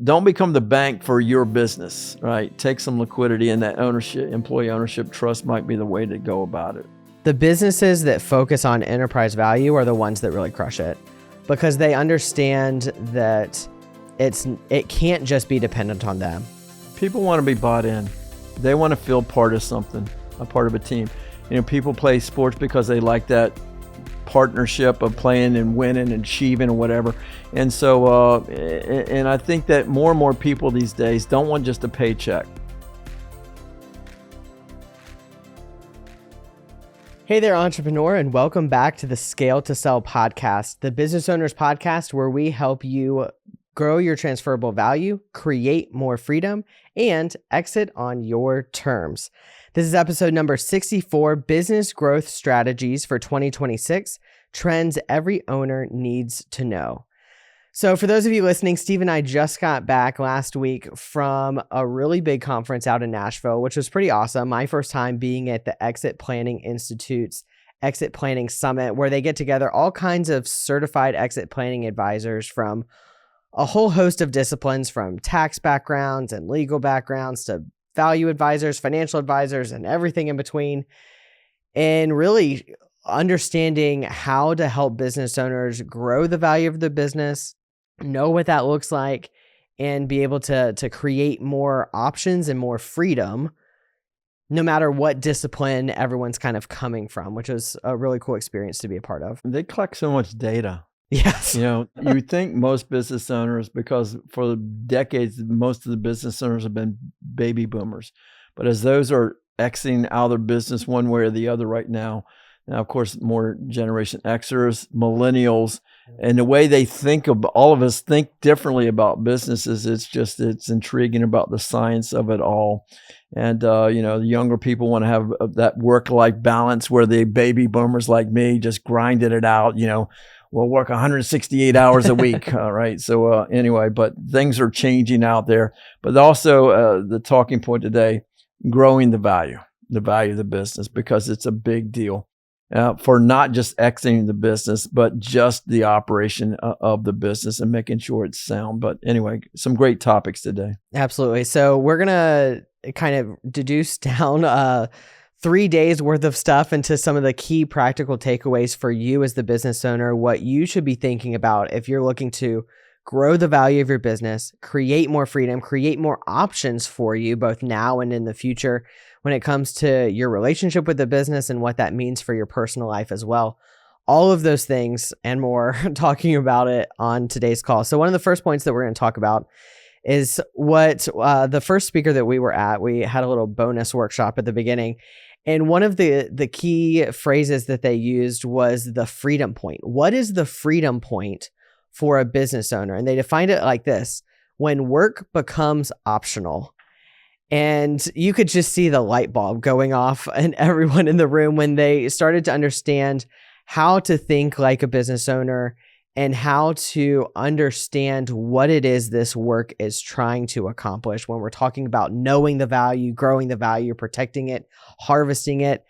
don't become the bank for your business, right? Take some liquidity, and that employee ownership trust might be the way to go about it. The businesses that focus on enterprise value are the ones that really crush it, because they understand that it can't just be dependent on them. People want to be bought in. They want to feel part of something, a part of a team. People play sports because they like that partnership of playing and winning and achieving or whatever. And so, and I think that more and more people these days don't want just a paycheck. Hey there, entrepreneur, and welcome back to the Scale to Sell podcast, the business owners podcast where we help you grow your transferable value, create more freedom, and exit on your terms. This is episode number 64, Business Growth Strategies for 2026, Trends Every Owner Needs to Know. So for those of you listening, Steve and I just got back last week from a really big conference out in Nashville, which was pretty awesome. My first time being at the Exit Planning Institute's Exit Planning Summit, where they get together all kinds of certified exit planning advisors from a whole host of disciplines, from tax backgrounds and legal backgrounds to value advisors, financial advisors, and everything in between, and really understanding how to help business owners grow the value of the business, know what that looks like, and be able to create more options and more freedom, no matter what discipline everyone's kind of coming from, which was a really cool experience to be a part of. They collect so much data. Yes. You think most business owners, because for decades, most of the business owners have been baby boomers. But as those are exiting out of their business one way or the other right now, of course, more Generation Xers, millennials, and the way they think of, all of us think differently about businesses. It's intriguing about the science of it all. And, the younger people want to have that work-life balance where the baby boomers like me just grinded it out, we'll work 168 hours a week. All right. So anyway, but things are changing out there. But also the talking point today, growing the value of the business, because it's a big deal for not just exiting the business, but just the operation of the business and making sure it's sound. But anyway, some great topics today. Absolutely. So we're going to kind of deduce down 3 days worth of stuff into some of the key practical takeaways for you as the business owner, what you should be thinking about if you're looking to grow the value of your business, create more freedom, create more options for you both now and in the future when it comes to your relationship with the business and what that means for your personal life as well. All of those things and more, talking about it on today's call. So one of the first points that we're going to talk about is what the first speaker that we were at, we had a little bonus workshop at the beginning. And one of the key phrases that they used was the freedom point. What is the freedom point for a business owner? And they defined it like this: when work becomes optional. And you could just see the light bulb going off and everyone in the room when they started to understand how to think like a business owner and how to understand what it is this work is trying to accomplish when we're talking about knowing the value, growing the value, protecting it, harvesting it.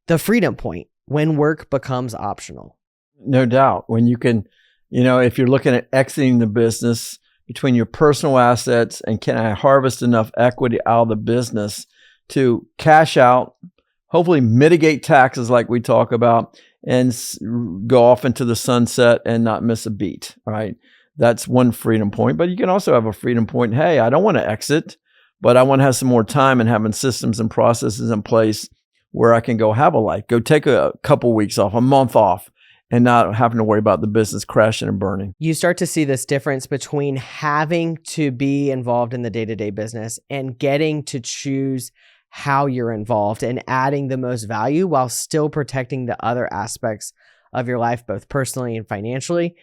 The freedom point, when work becomes optional. No doubt. When you can, if you're looking at exiting the business, between your personal assets and can I harvest enough equity out of the business to cash out, hopefully mitigate taxes like we talk about, and go off into the sunset and not miss a beat. All right. That's one freedom point. But you can also have a freedom point. Hey, I don't want to exit, but I want to have some more time and having systems and processes in place where I can go have a life, go take a couple weeks off, a month off, and not having to worry about the business crashing and burning. You start to see this difference between having to be involved in the day-to-day business and getting to choose how you're involved and adding the most value while still protecting the other aspects of your life, both personally and financially,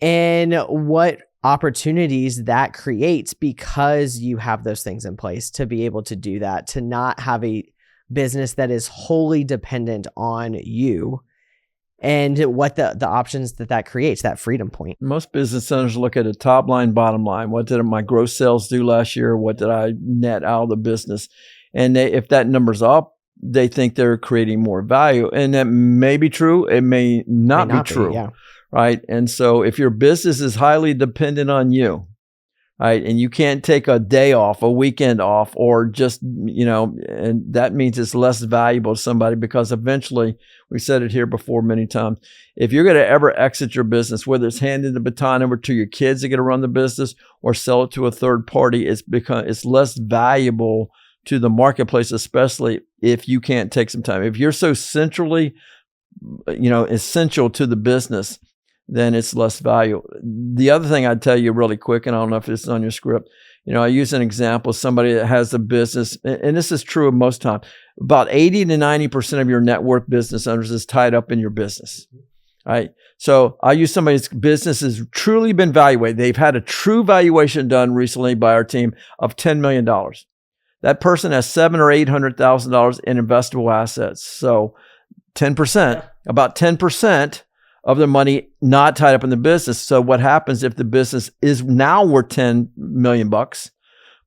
and what opportunities that creates because you have those things in place to be able to do that, to not have a business that is wholly dependent on you, and what the options that creates, that freedom point. Most business owners look at a top line, bottom line. What did my gross sales do last year? What did I net out of the business? And if that number's up, they think they're creating more value. And that may be true. It may not be true. Yeah. Right. And so if your business is highly dependent on you, right? And you can't take a day off, a weekend off, or just, and that means it's less valuable to somebody, because eventually, we said it here before many times, if you're going to ever exit your business, whether it's handing the baton over to your kids that get to run the business or sell it to a third party, it's less valuable to the marketplace, especially if you can't take some time. If you're so centrally, essential to the business, then it's less value. The other thing I'd tell you really quick, and I don't know if it's on your script, I use an example of somebody that has a business, and this is true of most times. About 80 to 90% of your net worth business owners is tied up in your business, right? So I use somebody's business has truly been valuated. They've had a true valuation done recently by our team of $10 million. That person has $700,000 or $800,000 in investable assets. So 10%, about 10% of their money not tied up in the business. So what happens if the business is now worth $10 million bucks?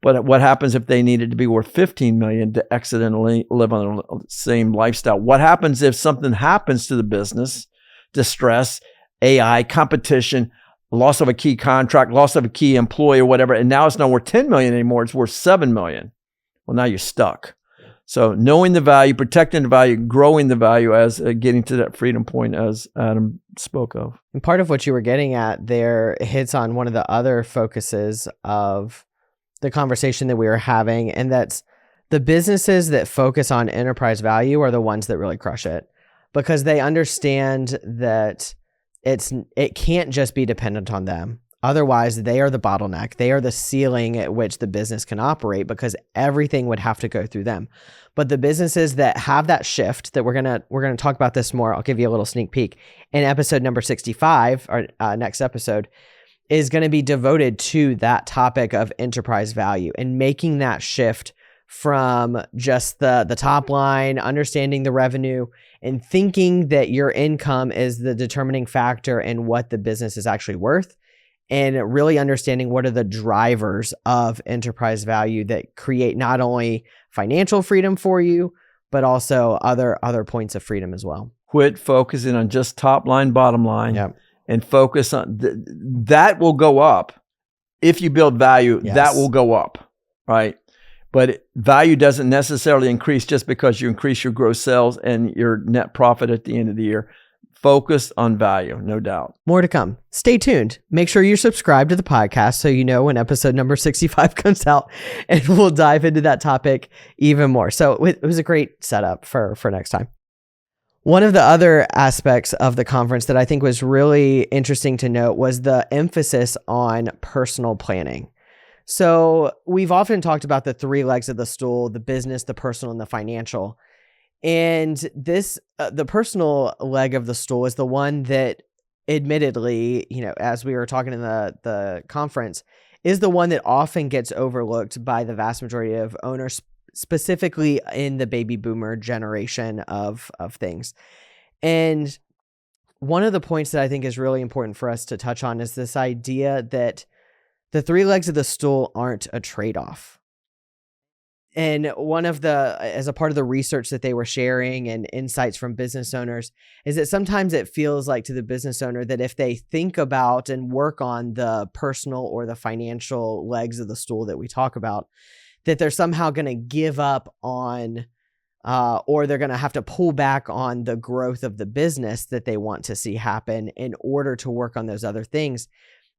But what happens if they needed to be worth $15 million to exit and live on the same lifestyle? What happens if something happens to the business? Distress, AI, competition, loss of a key contract, loss of a key employee or whatever, and now it's not worth $10 million anymore, it's worth $7 million. Well, now you're stuck. So knowing the value, protecting the value, growing the value as getting to that freedom point as Adam spoke of. And part of what you were getting at there hits on one of the other focuses of the conversation that we were having, and that's the businesses that focus on enterprise value are the ones that really crush it, because they understand that it can't just be dependent on them. Otherwise, they are the bottleneck. They are the ceiling at which the business can operate, because everything would have to go through them. But the businesses that have that shift, that we're gonna talk about this more. I'll give you a little sneak peek in episode number 65, our next episode, is going to be devoted to that topic of enterprise value and making that shift from just the top line, understanding the revenue, and thinking that your income is the determining factor in what the business is actually worth, and really understanding what are the drivers of enterprise value that create not only financial freedom for you, but also other points of freedom as well. Quit focusing on just top line, bottom line. Yep. And focus on that will go up. If you build value, Yes. that will go up, right? But value doesn't necessarily increase just because you increase your gross sales and your net profit at the end of the year. Focus on value, no doubt. More to come. Stay tuned. Make sure you're subscribed to the podcast so you know when episode number 65 comes out, and we'll dive into that topic even more. So it was a great setup for next time. One of the other aspects of the conference that I think was really interesting to note was the emphasis on personal planning. So we've often talked about the three legs of the stool: the business, the personal, and the financial. And this, the personal leg of the stool is the one that, admittedly, as we were talking in the conference, is the one that often gets overlooked by the vast majority of owners, specifically in the baby boomer generation of things. And one of the points that I think is really important for us to touch on is this idea that the three legs of the stool aren't a trade-off. And as a part of the research that they were sharing and insights from business owners, is that sometimes it feels like to the business owner that if they think about and work on the personal or the financial legs of the stool that we talk about, that they're somehow going to give up on, or they're going to have to pull back on the growth of the business that they want to see happen in order to work on those other things.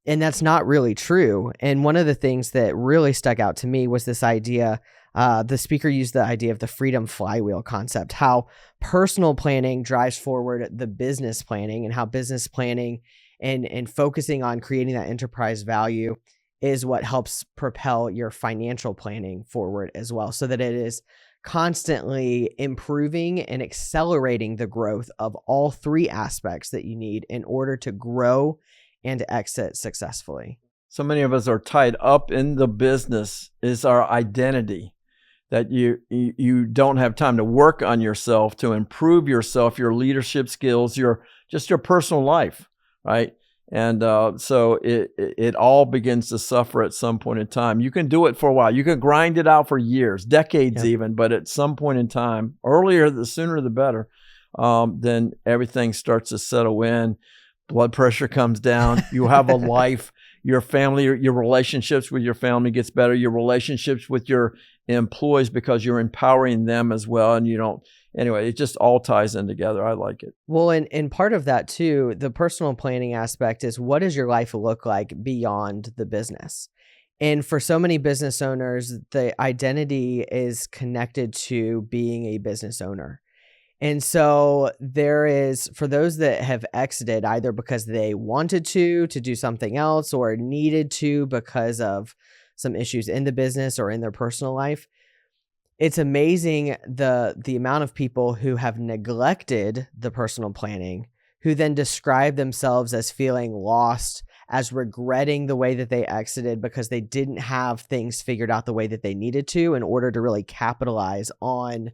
And that's not really true. And one of the things that really stuck out to me was this idea. The speaker used the idea of the freedom flywheel concept, how personal planning drives forward the business planning, and how business planning and focusing on creating that enterprise value is what helps propel your financial planning forward as well, so that it is constantly improving and accelerating the growth of all three aspects that you need in order to grow and exit successfully. So many of us are tied up in the business is our identity, that you don't have time to work on yourself, to improve yourself, your leadership skills, your personal life, right? And so it all begins to suffer at some point in time. You can do it for a while. You can grind it out for years, decades even, but at some point in time, the sooner the better, then everything starts to settle in. Blood pressure comes down. You have a life. your family, your relationships with your family gets better, your relationships with your employees, because you're empowering them as well. And anyway, it just all ties in together. I like it. Well, and part of that too, the personal planning aspect is, what does your life look like beyond the business? And for so many business owners, the identity is connected to being a business owner. And so there is, for those that have exited either because they wanted to do something else, or needed to because of some issues in the business or in their personal life, it's amazing the amount of people who have neglected the personal planning, who then describe themselves as feeling lost, as regretting the way that they exited because they didn't have things figured out the way that they needed to in order to really capitalize on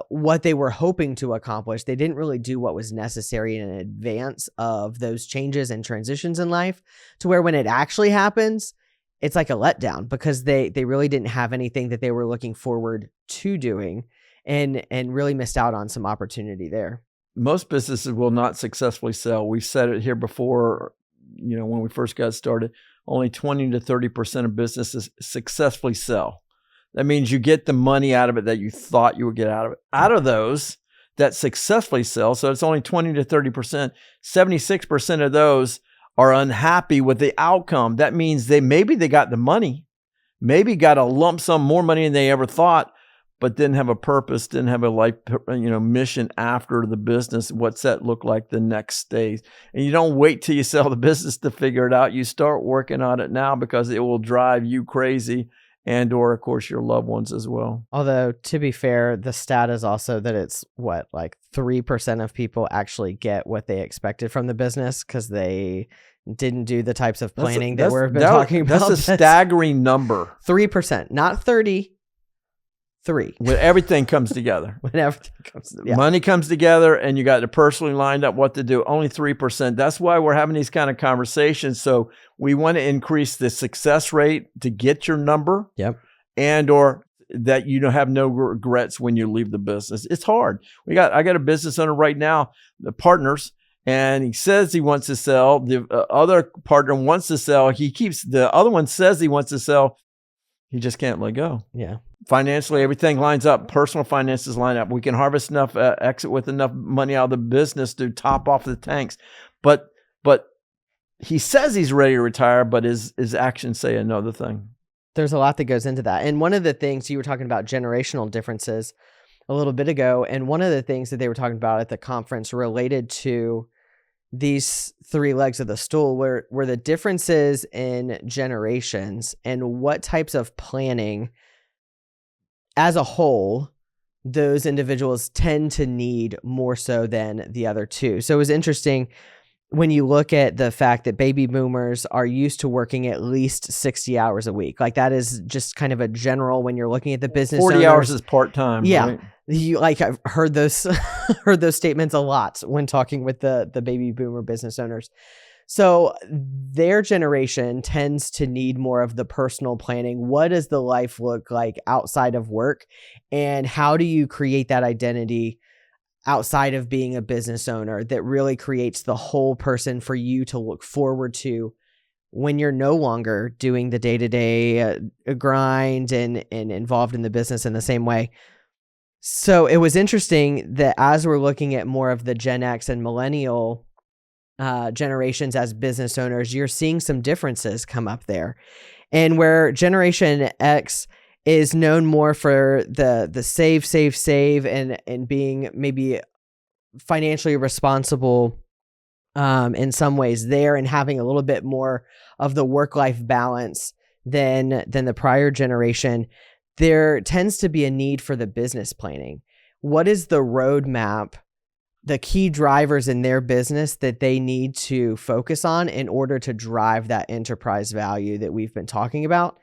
what they were hoping to accomplish. They didn't really do what was necessary in advance of those changes and transitions in life, to where when it actually happens, it's like a letdown, because they really didn't have anything that they were looking forward to doing, and really missed out on some opportunity there. Most businesses will not successfully sell. We've said it here before, when we first got started, only 20 to 30% of businesses successfully sell. That means you get the money out of it that you thought you would get out of it. Out of those that successfully sell, so it's only 20 to 30%, 76% of those are unhappy with the outcome. That means maybe they got the money, maybe got a lump sum more money than they ever thought, but didn't have a purpose, didn't have a life, mission after the business. What's that look like the next day? And you don't wait till you sell the business to figure it out. You start working on it now, because it will drive you crazy, and or of course your loved ones as well. Although, to be fair, the stat is also that it's like 3% of people actually get what they expected from the business, because they didn't do the types of planning that we've been talking about. That's a staggering number. 3%, not 30. 3. When everything comes together. When everything comes together. Yeah. Money comes together and you got to personally lined up what to do. Only 3%. That's why we're having these kind of conversations. So we want to increase the success rate to get your number. Yep. And or that you don't have no regrets when you leave the business. It's hard. I got a business owner right now, the partners, and he says he wants to sell. The other partner wants to sell. The other one says he wants to sell. He just can't let go. Yeah. Financially, everything lines up. Personal finances line up. We can harvest enough, exit with enough money out of the business to top off the tanks. But he says he's ready to retire, but his actions say another thing. There's a lot that goes into that. And one of the things, you were talking about generational differences a little bit ago, and one of the things that they were talking about at the conference related to these 3 legs of the stool were the differences in generations and what types of planning as a whole those individuals tend to need more so than the other two. So it was interesting when you look at the fact that baby boomers are used to working at least 60 hours a week. Like, that is just kind of a general, when you're looking at the business 40 owners, hours is part-time. Yeah. Right? I've heard those heard those statements a lot when talking with the baby boomer business owners. So their generation tends to need more of the personal planning. What does the life look like outside of work? And how do you create that identity outside of being a business owner that really creates the whole person for you to look forward to when you're no longer doing the day-to-day grind and involved in the business in the same way? So it was interesting that as we're looking at more of the Gen X and millennial generations as business owners, you're seeing some differences come up there. And where Generation X is known more for the save and being maybe financially responsible in some ways there, and having a little bit more of the work-life balance than the prior generation, there tends to be a need for the business planning. What is the roadmap, the key drivers in their business that they need to focus on in order to drive that enterprise value that we've been talking about?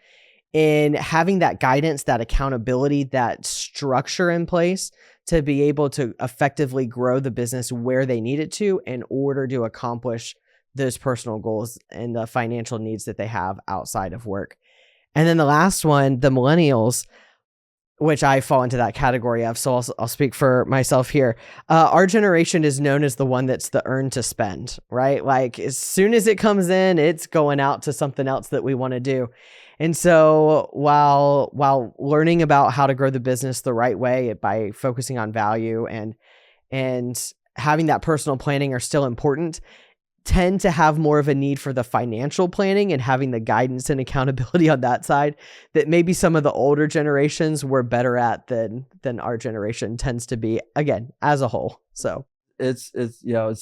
And having that guidance, that accountability, that structure in place to be able to effectively grow the business where they need it to in order to accomplish those personal goals and the financial needs that they have outside of work. And then the last one, the millennials, which I fall into that category of. So I'll speak for myself here. Our generation is known as the one that's the earn to spend, right? Like as soon as it comes in, it's going out to something else that we want to do. And so while learning about how to grow the business the right way by focusing on value and having that personal planning are still important, tend to have more of a need for the financial planning and having the guidance and accountability on that side that maybe some of the older generations were better at than our generation tends to be, again, as a whole. So it's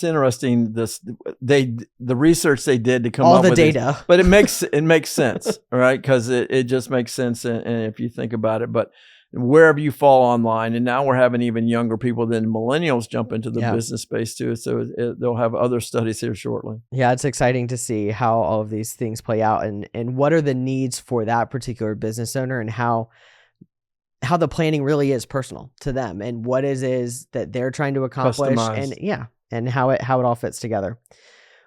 interesting the research they did to come all up the with data, but it makes sense, right? Because it just makes sense, and if you think about it, but wherever you fall online, and now we're having even younger people than millennials jump into the business space too. So they'll have other studies here shortly. Yeah, it's exciting to see how all of these things play out and what are the needs for that particular business owner and how the planning really is personal to them and what is that they're trying to accomplish Customized. and how it all fits together.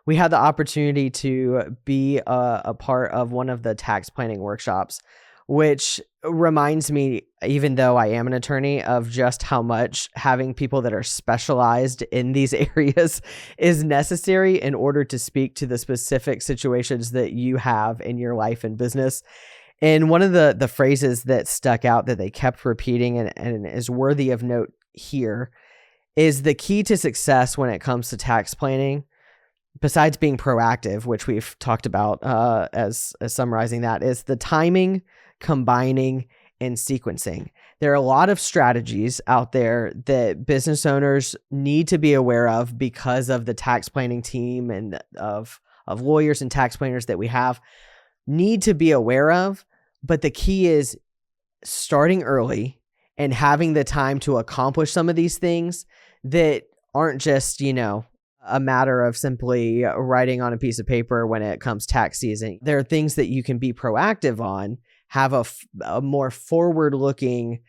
We had the opportunity to be a part of one of the tax planning workshops, which reminds me, even though I am an attorney, of just how much having people that are specialized in these areas is necessary in order to speak to the specific situations that you have in your life and business. And one of the phrases that stuck out that they kept repeating and is worthy of note here is the key to success when it comes to tax planning, besides being proactive, which we've talked about as summarizing that, is the timing, combining, and sequencing. There are a lot of strategies out there that business owners need to be aware of because of the tax planning team and of lawyers and tax planners that we have need to be aware of. But the key is starting early and having the time to accomplish some of these things that aren't just, a matter of simply writing on a piece of paper when it comes tax season. There are things that you can be proactive on, have a more forward-looking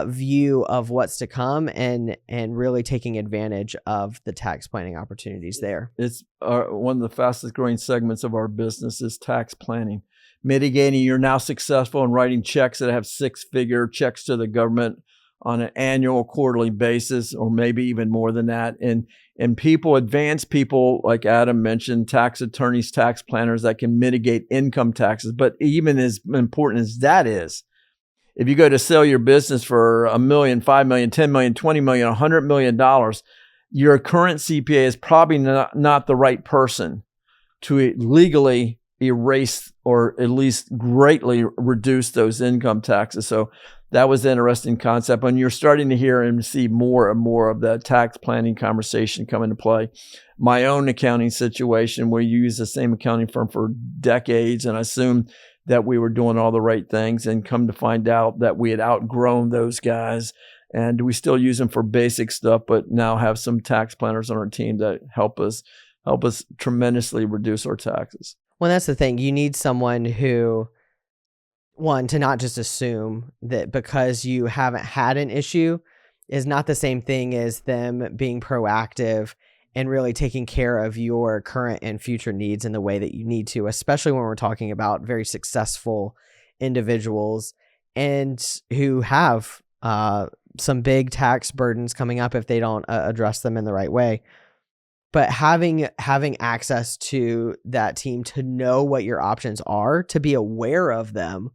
view of what's to come, and really taking advantage of the tax planning opportunities there. It's one of the fastest growing segments of our business is tax planning. Mitigating, you're now successful in writing checks that have six-figure checks to the government on an annual, quarterly basis, or maybe even more than that. And advanced people, like Adam mentioned, tax attorneys, tax planners that can mitigate income taxes. But even as important as that is, if you go to sell your business for $1 million, $5 million, $10 million, $20 million, $100 million, your current CPA is probably not the right person to legally erase or at least greatly reduce those income taxes. So that was an interesting concept. And you're starting to hear and see more and more of that tax planning conversation come into play. My own accounting situation, we used the same accounting firm for decades, and I assumed that we were doing all the right things, and come to find out that we had outgrown those guys. And we still use them for basic stuff, but now have some tax planners on our team that help us tremendously reduce our taxes. Well, that's the thing. You need someone who, one, to not just assume that because you haven't had an issue is not the same thing as them being proactive and really taking care of your current and future needs in the way that you need to, especially when we're talking about very successful individuals and who have some big tax burdens coming up if they don't address them in the right way. But having access to that team to know what your options are, to be aware of them,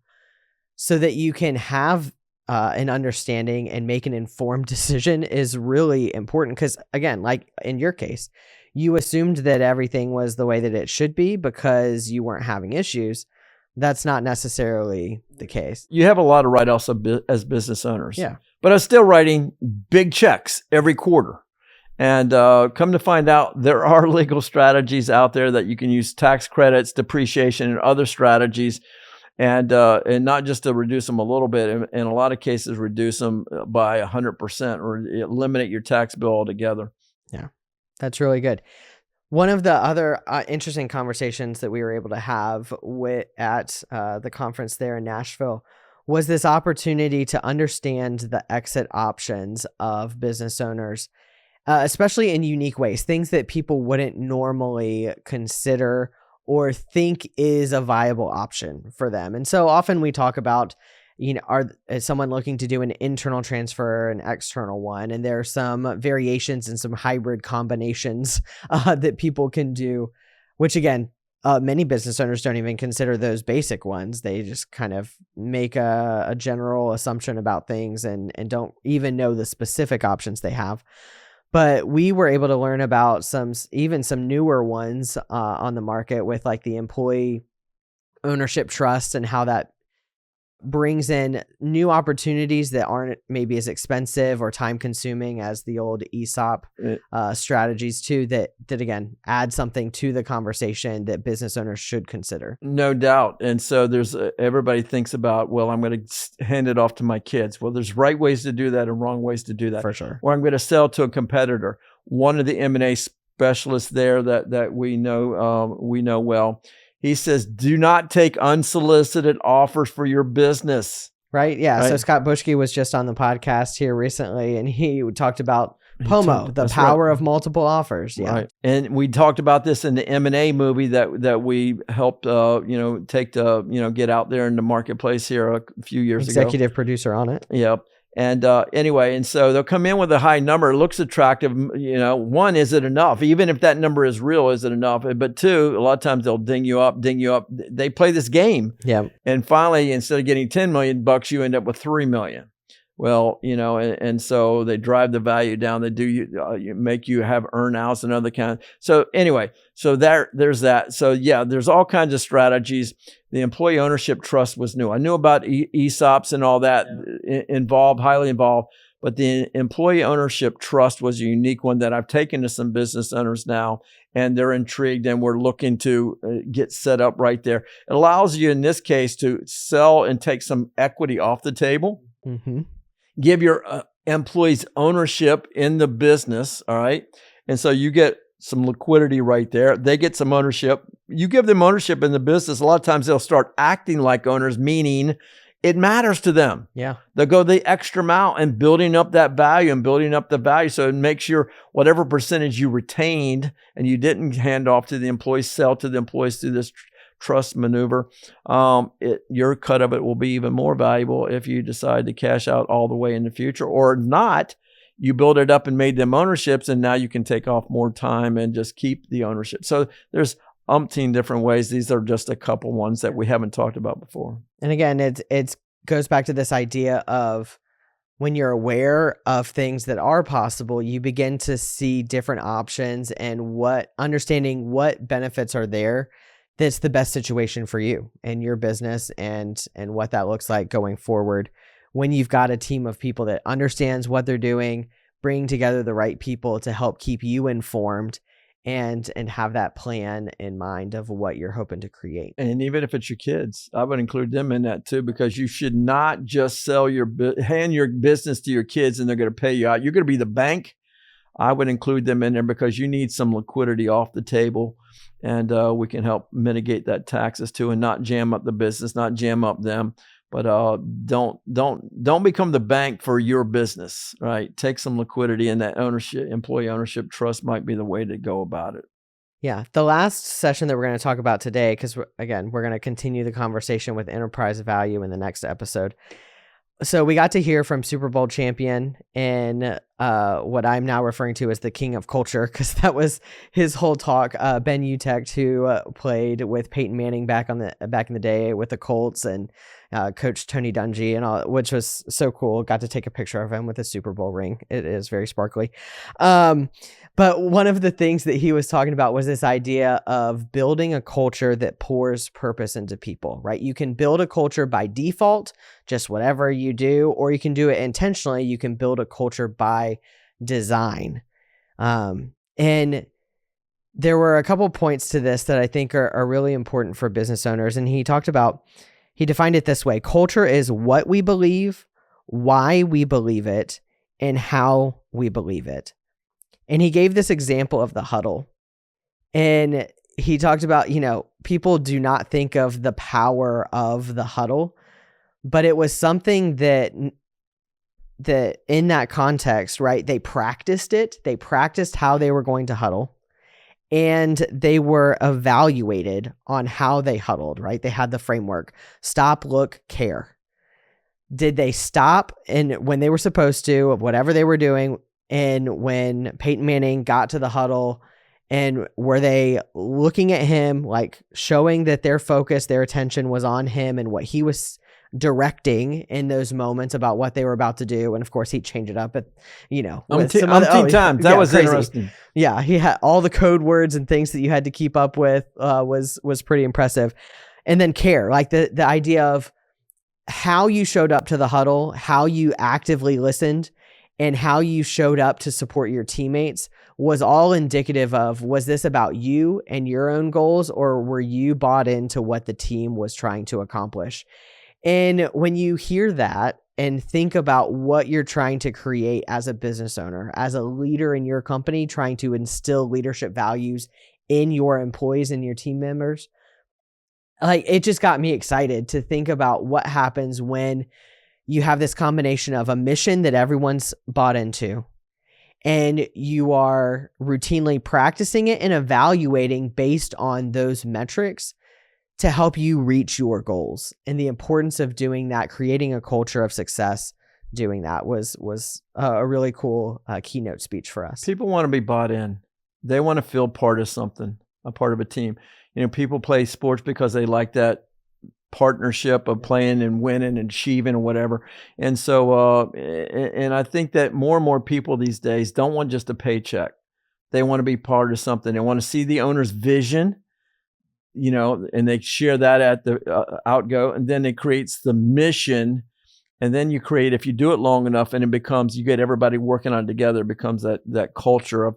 so that you can have an understanding and make an informed decision is really important. Because again, like in your case, you assumed that everything was the way that it should be because you weren't having issues. That's not necessarily the case. You have a lot of write-offs as business owners. Yeah. But I'm still writing big checks every quarter. And come to find out, there are legal strategies out there that you can use, tax credits, depreciation, and other strategies, and not just to reduce them a little bit. In a lot of cases, reduce them by 100% or eliminate your tax bill altogether. Yeah, that's really good. One of the other interesting conversations that we were able to have at the conference there in Nashville was this opportunity to understand the exit options of business owners, especially in unique ways, things that people wouldn't normally consider or think is a viable option for them. And so often we talk about is someone looking to do an internal transfer, an external one, and there are some variations and some hybrid combinations that people can do, which again, many business owners don't even consider those basic ones. They just kind of make a general assumption about things and don't even know the specific options they have. But we were able to learn about some newer ones on the market with like the employee ownership trust and how that brings in new opportunities that aren't maybe as expensive or time consuming as the old ESOP strategies too, that again add something to the conversation that business owners should consider. No doubt. And so there's everybody thinks about, well, I'm going to hand it off to my kids. Well, there's right ways to do that and wrong ways to do that. For sure. Or I'm going to sell to a competitor. One of the M&A specialists there that we know well, he says, do not take unsolicited offers for your business. Right. Yeah. Right? So Scott Bushke was just on the podcast here recently, and he talked about POMO, the power of multiple offers. Yeah. Right. And we talked about this in the M&A movie that we helped, take to, get out there in the marketplace here a few years ago. Executive producer on it. Yep. And anyway, and so they'll come in with a high number. It looks attractive. One, is it enough? Even if that number is real, is it enough? But two, a lot of times they'll ding you up. They play this game. Yeah. And finally, instead of getting $10 million, you end up with $3 million. Well, and so they drive the value down. They do make you have earnouts and other kind. So anyway, so there's that. So yeah, there's all kinds of strategies. The employee ownership trust was new. I knew about ESOPs and all that highly involved, but the employee ownership trust was a unique one that I've taken to some business owners now, and they're intrigued, and we're looking to get set up right there. It allows you in this case to sell and take some equity off the table. Mm-hmm. Give your employees ownership in the business, all right? And so you get some liquidity right there. They get some ownership. You give them ownership in the business. A lot of times they'll start acting like owners, meaning it matters to them. Yeah. They'll go the extra mile and building up that value and building up the value. So it makes sure whatever percentage you retained and you didn't hand off to the employees, sell to the employees through this trust maneuver, your cut of it will be even more valuable if you decide to cash out all the way in the future, or not. You build it up and made them ownerships, and now you can take off more time and just keep the ownership. So there's umpteen different ways. These are just a couple ones that we haven't talked about before. And again, it goes back to this idea of when you're aware of things that are possible, you begin to see different options and understanding what benefits are there. That's the best situation for you and your business and what that looks like going forward. When you've got a team of people that understands what they're doing, bring together the right people to help keep you informed and have that plan in mind of what you're hoping to create. And even if it's your kids, I would include them in that too, because you should not just hand your business to your kids and they're going to pay you out. You're going to be the bank. I would include them in there because you need some liquidity off the table, and we can help mitigate that taxes too, and not jam up the business, not jam up them. But don't become the bank for your business, right? Take some liquidity, and that employee ownership trust might be the way to go about it. Yeah. The last session that we're going to talk about today, because we're going to continue the conversation with enterprise value in the next episode. So we got to hear from Super Bowl champion and what I'm now referring to as the king of culture, because that was his whole talk. Ben Utecht, who played with Peyton Manning back in the day with the Colts, and Coach Tony Dungy and all, which was so cool. Got to take a picture of him with a Super Bowl ring. It is very sparkly. But one of the things that he was talking about was this idea of building a culture that pours purpose into people, right? You can build a culture by default, just whatever you do, or you can do it intentionally. You can build a culture by design. And there were a couple points to this that I think are really important for business owners. And he defined it this way: culture is what we believe, why we believe it, and how we believe it. And he gave this example of the huddle. And he talked about, people do not think of the power of the huddle, but it was something that in that context, right, they practiced it. They practiced how they were going to huddle, and they were evaluated on how they huddled, right? They had the framework: stop, look, care. Did they stop and when they were supposed to, of whatever they were doing, and when Peyton Manning got to the huddle, and were they looking at him, like showing that their focus, their attention was on him and what he was directing in those moments about what they were about to do? And of course, he'd change it up, but times. That was crazy. Interesting. Yeah, he had all the code words and things that you had to keep up with. Was pretty impressive. And then care, like the idea of how you showed up to the huddle, how you actively listened, and how you showed up to support your teammates was all indicative of, was this about you and your own goals, or were you bought into what the team was trying to accomplish? And when you hear that and think about what you're trying to create as a business owner, as a leader in your company, trying to instill leadership values in your employees and your team members, like, it just got me excited to think about what happens when you have this combination of a mission that everyone's bought into, and you are routinely practicing it and evaluating based on those metrics to help you reach your goals. And the importance of doing that, creating a culture of success, doing that was a really cool keynote speech for us. People want to be bought in. They want to feel part of something, a part of a team. People play sports because they like that partnership of playing and winning and achieving or whatever. And so, and I think that more and more people these days don't want just a paycheck. They want to be part of something. They want to see the owner's vision, and they share that at the outgo, and then it creates the mission. And then you create, if you do it long enough, and it becomes, you get everybody working on it together, it becomes that culture of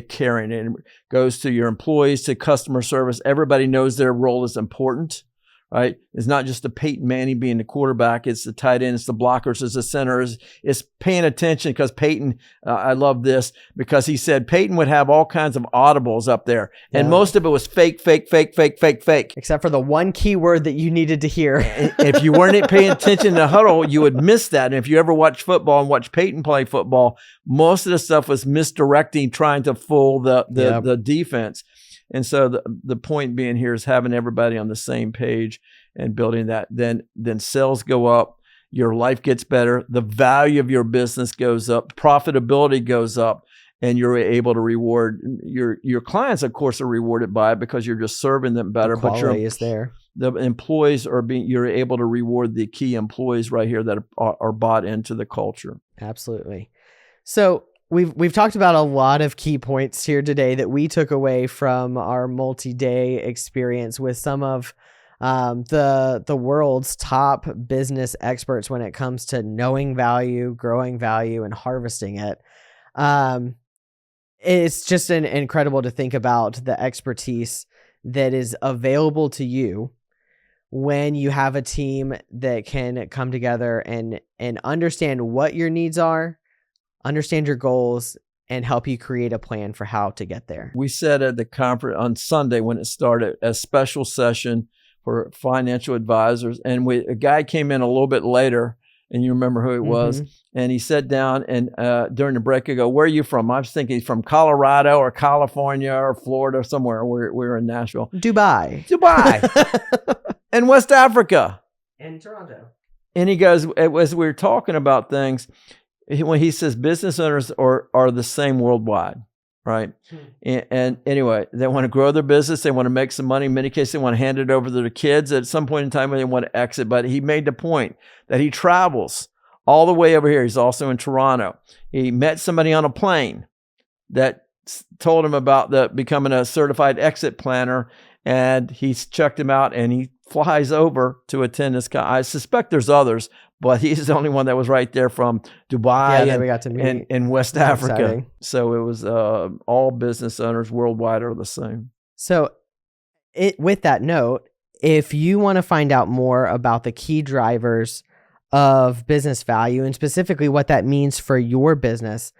caring, and it goes to your employees, to customer service. Everybody knows their role is important, right? It's not just the Peyton Manning being the quarterback. It's the tight end, it's the blockers, it's the centers. It's paying attention, because Peyton, I love this, because he said Peyton would have all kinds of audibles up there. And most of it was fake. Except for the one key word that you needed to hear. If you weren't paying attention to the huddle, you would miss that. And if you ever watch football and watch Peyton play football, most of the stuff was misdirecting, trying to fool the defense. And so the point being here is having everybody on the same page and building that. Then sales go up, your life gets better, the value of your business goes up, profitability goes up, and you're able to reward your clients. Of course, are rewarded by it because you're just serving them better. The quality is there. The employees you're able to reward the key employees right here that are bought into the culture. Absolutely. So We've talked about a lot of key points here today that we took away from our multi-day experience with some of the world's top business experts when it comes to knowing value, growing value, and harvesting it. It's just incredible to think about the expertise that is available to you when you have a team that can come together and understand what your needs are, understand your goals, and help you create a plan for how to get there. We said at the conference on Sunday when it started, a special session for financial advisors. And a guy came in a little bit later, and you remember who it was. And he sat down, and during the break, I go, "Where are you from?" I was thinking he's from Colorado or California or Florida or somewhere. We're in Nashville. Dubai. And West Africa. And Toronto. And he goes, as we were talking about things, when he says business owners are the same worldwide, right? And anyway, they want to grow their business. They want to make some money. In many cases, they want to hand it over to their kids at some point in time when they want to exit. But he made the point that he travels all the way over here. He's also in Toronto. He met somebody on a plane that told him about becoming a certified exit planner, and he's checked him out, and he flies over to attend this. I suspect there's others, but he's the only one that was right there from Dubai we got to meet. and West Africa. Exciting. So it was all business owners worldwide are the same. So with that note, if you want to find out more about the key drivers of business value and specifically what that means for your business,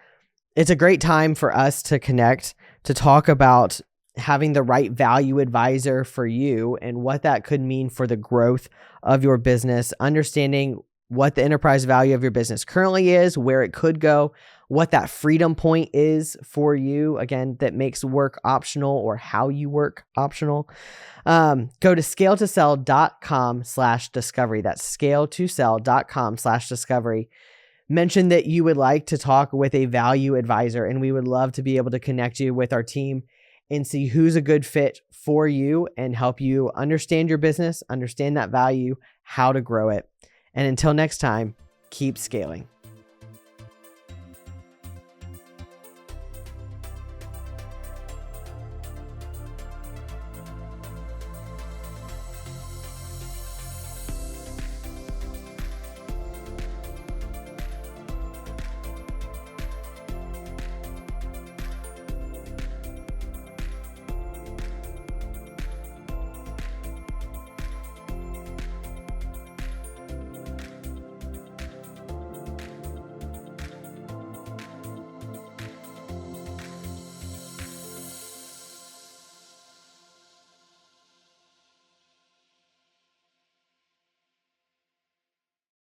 it's a great time for us to connect, to talk about having the right value advisor for you and what that could mean for the growth of your business, understanding what the enterprise value of your business currently is, where it could go, what that freedom point is for you, again, that makes work optional or how you work optional. Go to scaletosell.com/discovery. That's scaletosell.com/discovery. Mention that you would like to talk with a value advisor, and we would love to be able to connect you with our team and see who's a good fit for you and help you understand your business, understand that value, how to grow it. And until next time, keep scaling.